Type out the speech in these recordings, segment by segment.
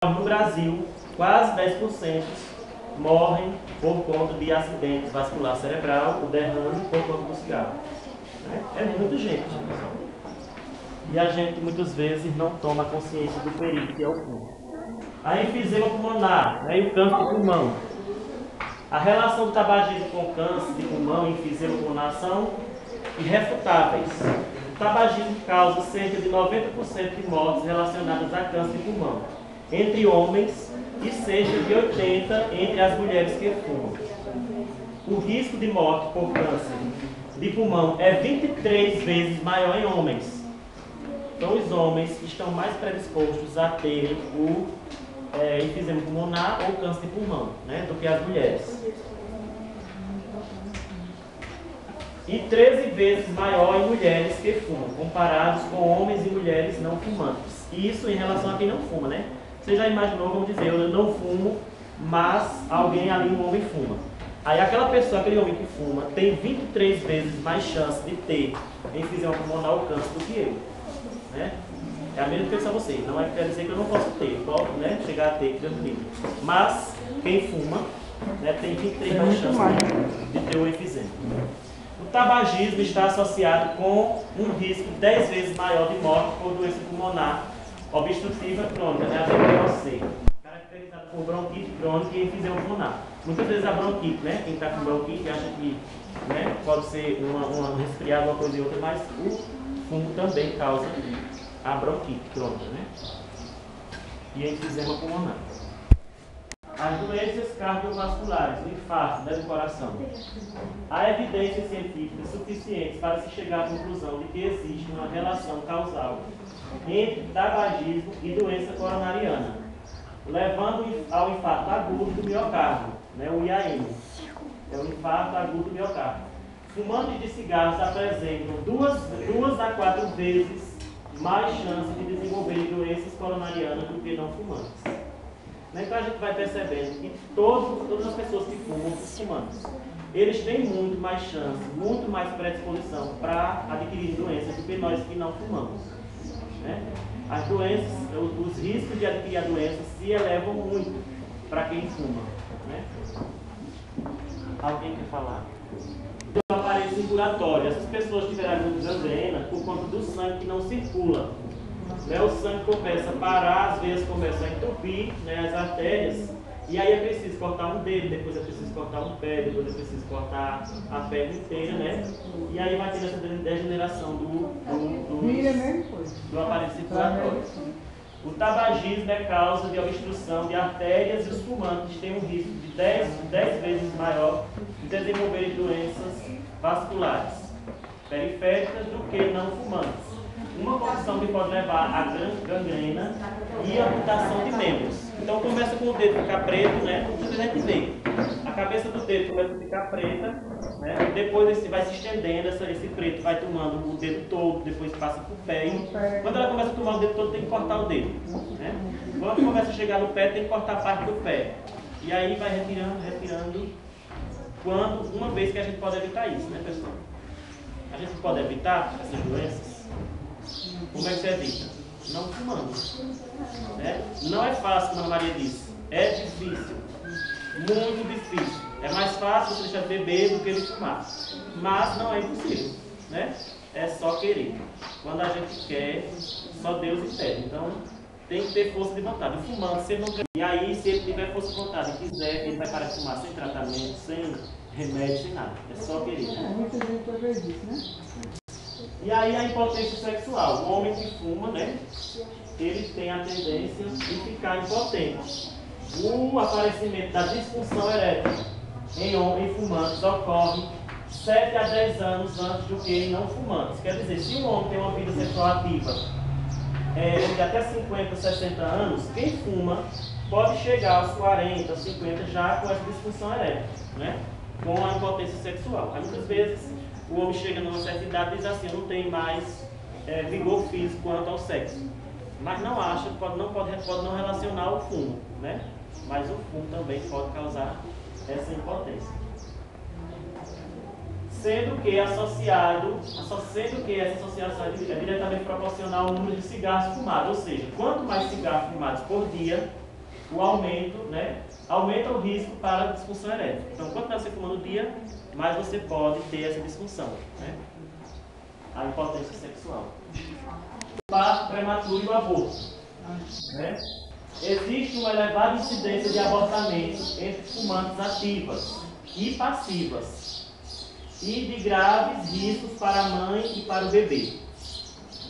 cigarro no Brasil, quase 10% morrem por conta de acidentes vascular cerebral, o derrame por conta do cigarro. É muita gente. E a gente muitas vezes não toma consciência do perigo que é o fumo. A enfisema pulmonar, e o câncer de pulmão. A relação do tabagismo com câncer de pulmão e enfisema pulmonar são irrefutáveis. O tabagismo causa cerca de 90% de mortes relacionadas a câncer de pulmão entre homens e cerca de 80% entre as mulheres que fumam. O risco de morte por câncer de pulmão é 23 vezes maior em homens. Então, os homens estão mais predispostos a terem o enfisema pulmonar ou câncer de pulmão, do que as mulheres. E 13 vezes maior em mulheres que fumam, comparados com homens e mulheres não fumantes. Isso em relação a quem não fuma, Você já imaginou, vamos dizer, eu não fumo, mas alguém ali, um homem, fuma. Aí aquela pessoa, aquele homem que fuma, tem 23 vezes mais chance de ter enfisema pulmonar ou câncer do que eu. É a mesma coisa a vocês. Não quer dizer que eu não posso ter, posso chegar a ter, Deus me livre. Mas quem fuma tem 23 mais chance de ter o enfisema. O tabagismo está associado com um risco 10 vezes maior de morte por doença pulmonar obstrutiva crônica, a BPOC, caracterizada por bronquite crônica e enfisema pulmonar. Muitas vezes a bronquite, quem está com bronquite acha que pode ser uma resfriada, uma coisa e outra, mas o fumo também causa a bronquite crônica, e a enfisema pulmonar. As doenças cardiovasculares, o infarto do coração. Há evidências científicas suficientes para se chegar à conclusão de que existe uma relação causal entre tabagismo e doença coronariana, levando ao infarto agudo do miocárdio, o IAM. É o infarto agudo do miocárdio. Fumantes de cigarros apresentam 2 a 4 vezes mais chance de desenvolver doenças coronarianas do que não fumantes. Então a gente vai percebendo que todas as pessoas que fumam, os fumantes, eles têm muito mais chance, muito mais predisposição para adquirir doenças do que nós que não fumamos. As doenças, os riscos de adquirir a doença se elevam muito para quem fuma. Alguém quer falar? O aparelho circulatório. Essas pessoas tiveram gangrena por conta do sangue que não circula. O sangue começa a parar, as veias começam a entupir, as artérias, e aí é preciso cortar um dedo, depois é preciso cortar um pé, depois é preciso cortar a perna inteira, E aí vai ter essa degeneração do aparelho circulatório. O tabagismo é causa de obstrução de artérias e os fumantes têm um risco de 10 vezes maior de desenvolver doenças vasculares periféricas do que não fumantes. Uma condição que pode levar a gangrena e amputação de membros. Então começa com o dedo ficar preto, como a gente vê. A cabeça do dedo começa a ficar preta, depois vai se estendendo, esse preto vai tomando o dedo todo, depois passa para o pé. E quando ela começa a tomar o dedo todo, tem que cortar o dedo. Quando começa a chegar no pé, tem que cortar a parte do pé. E aí vai retirando, uma vez que a gente pode evitar isso, pessoal? A gente pode evitar essas doenças? Como é que você evita? Não fumando. Não é fácil, como a Maria disse. É difícil. Muito difícil. É mais fácil você deixar de beber do que de fumar. Mas não é impossível. É só querer. Quando a gente quer, só Deus impede. Então, tem que ter força de vontade. O fumante, se ele não quer. E aí, se ele tiver força de vontade e quiser, ele vai parar de fumar sem tratamento, sem remédio, sem nada. É só querer. Muita gente talvez disso, E aí a impotência sexual. O homem que fuma, ele tem a tendência de ficar impotente. O aparecimento da disfunção erétil em fumantes ocorre 7 a 10 anos antes do que em não fumantes. Quer dizer, se um homem tem uma vida sexual ativa de até 50, 60 anos, quem fuma pode chegar aos 40, 50 já com essa disfunção erétil, com a impotência sexual. Aí, muitas vezes o homem chega numa certa idade e diz assim: eu não tenho mais vigor físico quanto ao sexo. Mas não acha, pode não relacionar o fumo, Mas o fumo também pode causar essa impotência. Sendo que essa associação é diretamente proporcional ao número de cigarros fumados. Ou seja, quanto mais cigarros fumados por dia, o aumento, né? Aumenta o risco para disfunção erétil. Então, quanto mais você fuma no dia, mais você pode ter essa disfunção, né? A impotência sexual. O parto prematuro e o aborto, né? Existe uma elevada incidência de abortamentos entre fumantes ativas e passivas e de graves riscos para a mãe e para o bebê.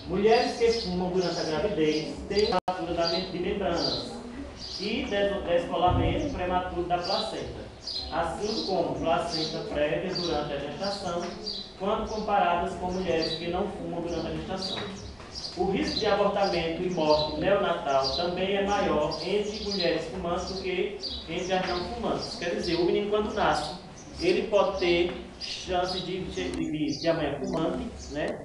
Mulheres que fumam durante a gravidez têm fratura de membranas e descolamento prematuro da placenta, assim como placenta prévia durante a gestação, quando comparadas com mulheres que não fumam durante a gestação. O risco de abortamento e morte neonatal também é maior entre mulheres fumantes do que entre as não fumantes. Quer dizer, o menino quando nasce, ele pode ter chance de a mãe é fumante, né?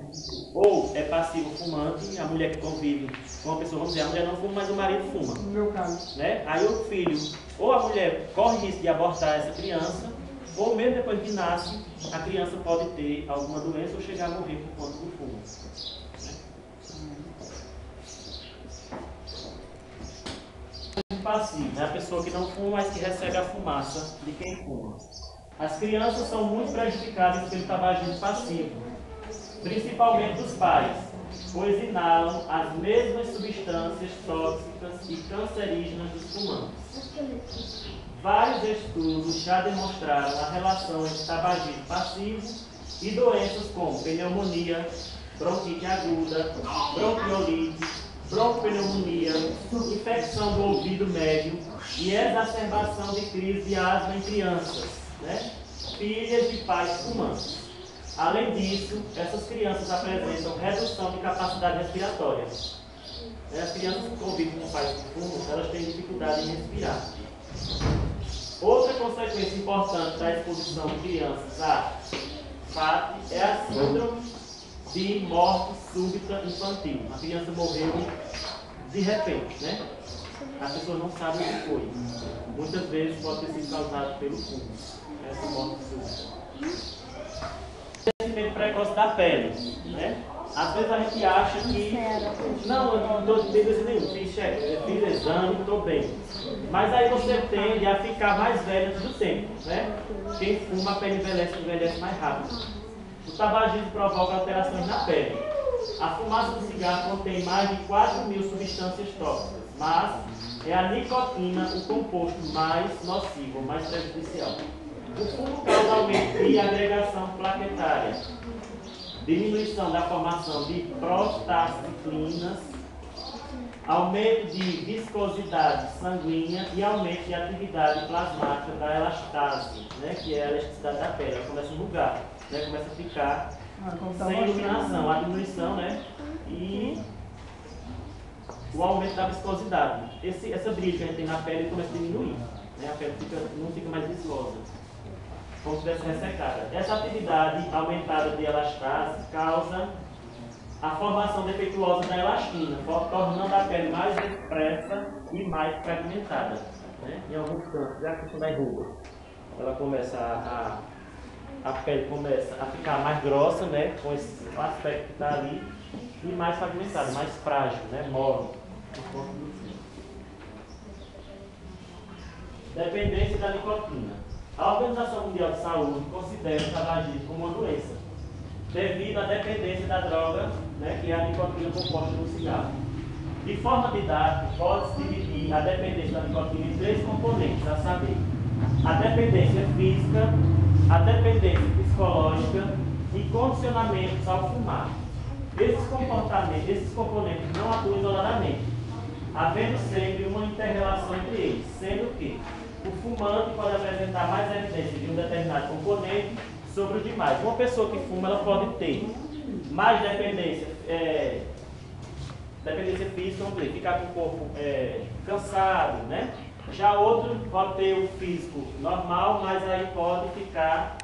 Ou é passivo fumante, a mulher que convive com uma pessoa, vamos dizer, a mulher não fuma, mas o marido fuma. No meu caso. Né? Aí o filho, ou a mulher corre risco de abortar essa criança, ou mesmo depois que nasce, a criança pode ter alguma doença ou chegar a morrer por conta do fumo. Passivo, é a pessoa que não fuma, mas que recebe a fumaça de quem fuma. As crianças são muito prejudicadas pelo tabagismo passivo, principalmente dos pais, pois inalam as mesmas substâncias tóxicas e cancerígenas dos fumantes. Vários estudos já demonstraram a relação entre tabagismo passivo e doenças como pneumonia, bronquite aguda, bronquiolite, broncopneumonia, infecção do ouvido médio e exacerbação de crise de asma em crianças, né? Filhas de pais fumantes. Além disso, essas crianças apresentam redução de capacidade respiratória. As crianças que convivem com pais que fumam, elas têm dificuldade em respirar. Outra consequência importante da exposição de crianças a FAP é a síndrome de morte súbita infantil. A criança morreu de repente, né? As pessoas não sabem o que foi. Muitas vezes pode ter sido causado pelo fumo, essa morte súbita. Crescimento precoce da pele, né? Às vezes a gente acha que não, eu não estou de nenhum, fiz exame, estou bem. Mas aí você tende a ficar mais velho antes do tempo, né? Quem fuma, a pele envelhece mais rápido. O tabagismo provoca alterações na pele. A fumaça do cigarro contém mais de 4.000 substâncias tóxicas, mas é a nicotina o composto mais nocivo, mais prejudicial. O fumo causa aumento de agregação plaquetária, diminuição da formação de prostaciclinas, aumento de viscosidade sanguínea e aumento de atividade plasmática da elastase, né, que é a elasticidade da pele. Ela começa a enrugar, né, começa a ficar sem iluminação, a diminuição, né, e o aumento da viscosidade. Essa brilho que a gente tem na pele começa a diminuir, né, a pele não fica mais viscosa, como se estivesse ressecada. Essa atividade aumentada de elastase causa a formação defeituosa da elastina, tornando a pele mais expressa e mais fragmentada, né? Em alguns cantos, é a questão da ruga. Ela começa a pele começa a ficar mais grossa, né? Com esse aspecto que está ali, e mais fragmentada, mais frágil, né? Mole. Dependência da nicotina. A Organização Mundial de Saúde considera o tabagismo como uma doença, devido à dependência da droga, né, que é a nicotina composta no cigarro. De forma didática, pode-se dividir a dependência da nicotina em 3 componentes, a saber, a dependência física, a dependência psicológica e condicionamentos ao fumar. Esses componentes não atuam isoladamente, havendo sempre uma inter-relação entre eles, sendo que o fumante pode apresentar mais evidência de um determinado componente sobre os demais. Uma pessoa que fuma, ela pode ter mais dependência física, vamos dizer, ficar com o corpo cansado, né? Já outro pode ter o físico normal, mas aí pode ficar